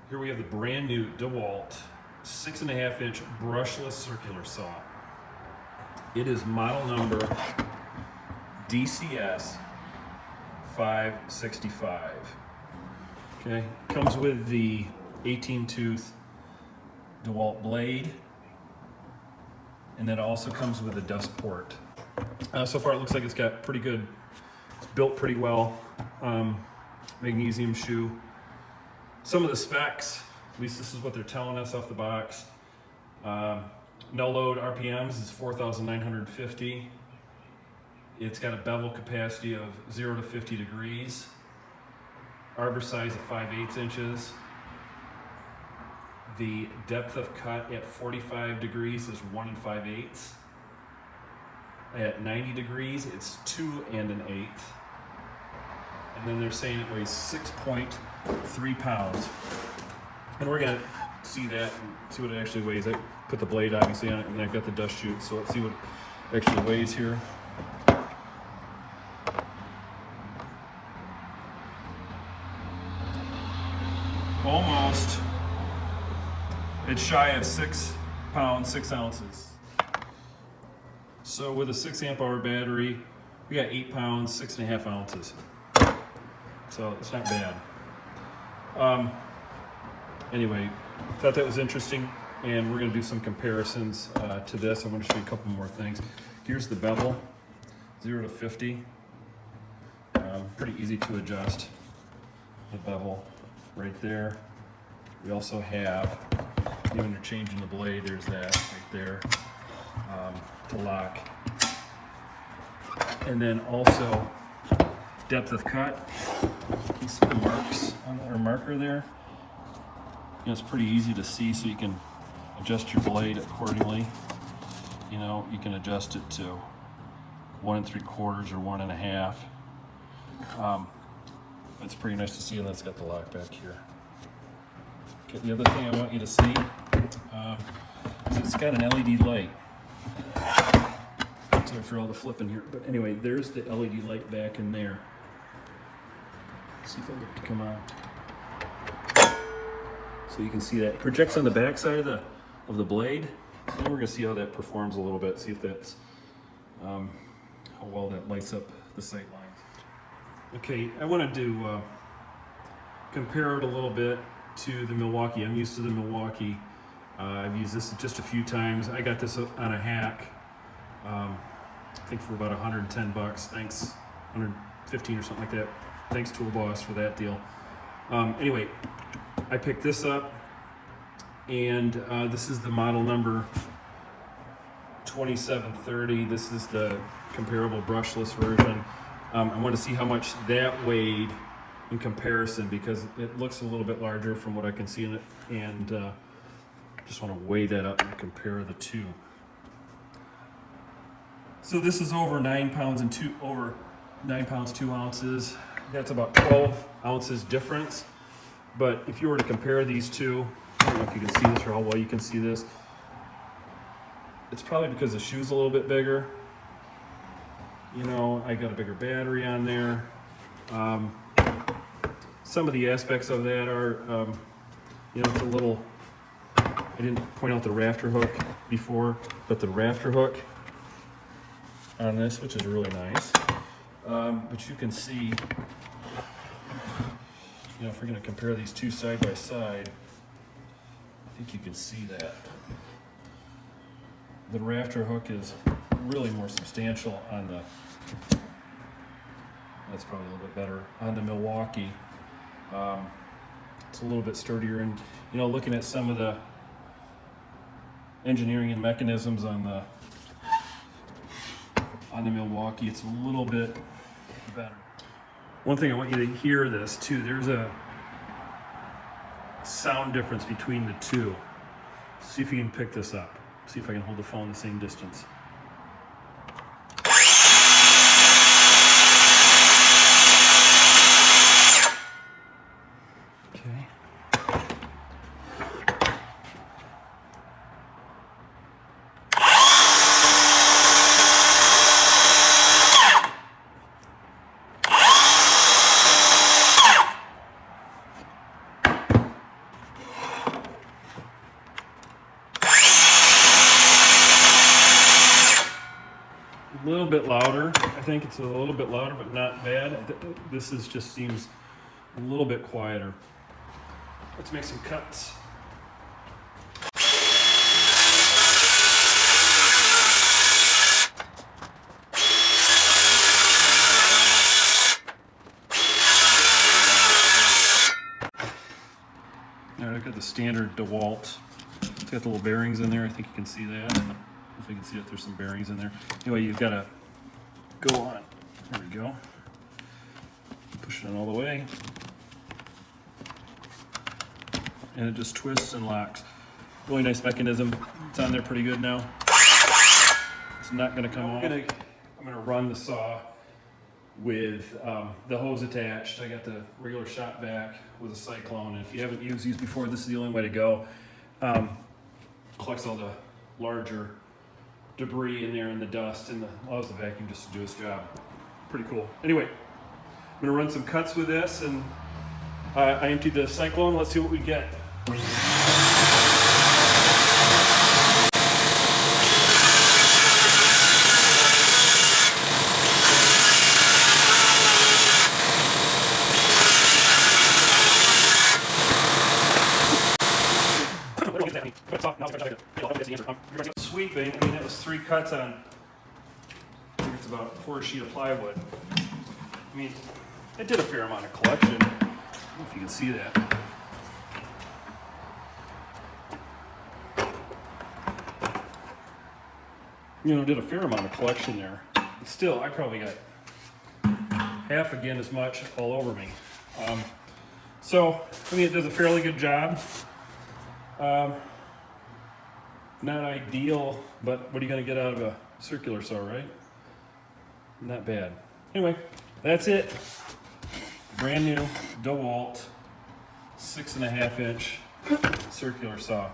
Here we have the brand new DeWalt 6.5-inch brushless circular saw. It is model number DCS 565. Okay, comes with the 18-tooth DeWalt blade, and then it also comes with a dust port. So far it looks like it's got pretty good, it's built pretty well. Magnesium shoe. Some of the specs, at least this is what they're telling us off the box. No load RPMs is 4,950. It's got a bevel capacity of 0 to 50 degrees. Arbor size of 5/8 inches. The depth of cut at 45 degrees is 1 5/8. At 90 degrees, it's 2 1/8. And then they're saying it weighs 6.3 pounds. And we're gonna see that and see what it actually weighs. I put the blade obviously on it, and I've got the dust chute, so let's see what it actually weighs here. Almost. It's shy of 6 pounds, 6 ounces. So with a 6 amp hour battery, we got 8 pounds, 6.5 ounces. So it's not bad. Anyway, thought that was interesting, and we're going to do some comparisons to this. I want to show you a couple more things. Here's the bevel, 0 to 50. Pretty easy to adjust. The bevel right there. We also have, when you're changing the blade, there's that right there to lock. And then also depth of cut. You see the marks on our marker there? You know, it's pretty easy to see, so you can adjust your blade accordingly. You know, you can adjust it to 1 3/4 or 1 1/2. It's pretty nice to see, and that's got the lock back here. Okay, the other thing I want you to see is it's got an LED light. Sorry for all the flipping here, but anyway, there's the LED light back in there. Let's see if I get it to come on. So you can see that it projects on the back side of the blade. And we're going to see how that performs a little bit, see if that's how well that lights up the sight lines. Okay, I wanted to compare it a little bit to the Milwaukee. I'm used to the Milwaukee. I've used this just a few times. I got this on a hack, I think for about 110 bucks. Thanks, 115 or something like that. Thanks Tool Boss for that deal. Anyway, I picked this up, and this is the model number 2730. This is the comparable brushless version. I want to see how much that weighed in comparison, because it looks a little bit larger from what I can see in it, and just want to weigh that up and compare the two. So this is over 9 pounds and 2 ounces. That's about 12 ounces difference. But if you were to compare these two, I don't know if you can see this or how well you can see this. It's probably because the shoe's a little bit bigger. You know, I got a bigger battery on there. Some of the aspects of that are, you know, it's a little, I didn't point out the rafter hook before, but the rafter hook on this, which is really nice. But you can see, you know, if we're going to compare these two side by side, I think you can see that. The rafter hook is really more substantial on the, that's probably a little bit better, on the Milwaukee. It's a little bit sturdier, and you know, looking at some of the engineering and mechanisms on the Milwaukee, it's a little bit better. One thing I want you to hear this too, there's a sound difference between the two. See if you can pick this up. See if I can hold the phone the same distance. Okay. little bit louder. I think it's a little bit louder, but not bad. This just seems a little bit quieter. Let's make some cuts. All right, I've got the standard DeWalt. It's got the little bearings in there. I think you can see that. If you can see it, there's some bearings in there. Anyway, you've got to go on. There we go. Push it on all the way. And it just twists and locks. Really nice mechanism. It's on there pretty good now. It's not going to come off. I'm going to run the saw with the hose attached. I got the regular shot vac with a cyclone. And if you haven't used these before, this is the only way to go. Collects all the larger debris in there and the dust, and allows the vacuum just to do its job. Pretty cool. Anyway, I'm going to run some cuts with this, and I emptied the cyclone. Let's see what we get. Sweeping, I mean, it was 3 cuts on, I think it's about a quarter sheet of plywood. I mean, it did a fair amount of collection. I don't know if you can see that. You know, did a fair amount of collection there. But still, I probably got half again as much all over me. So, I mean, it does a fairly good job. Not ideal, but what are you going to get out of a circular saw, right? Not bad. Anyway, that's it. Brand new DeWalt 6.5-inch circular saw.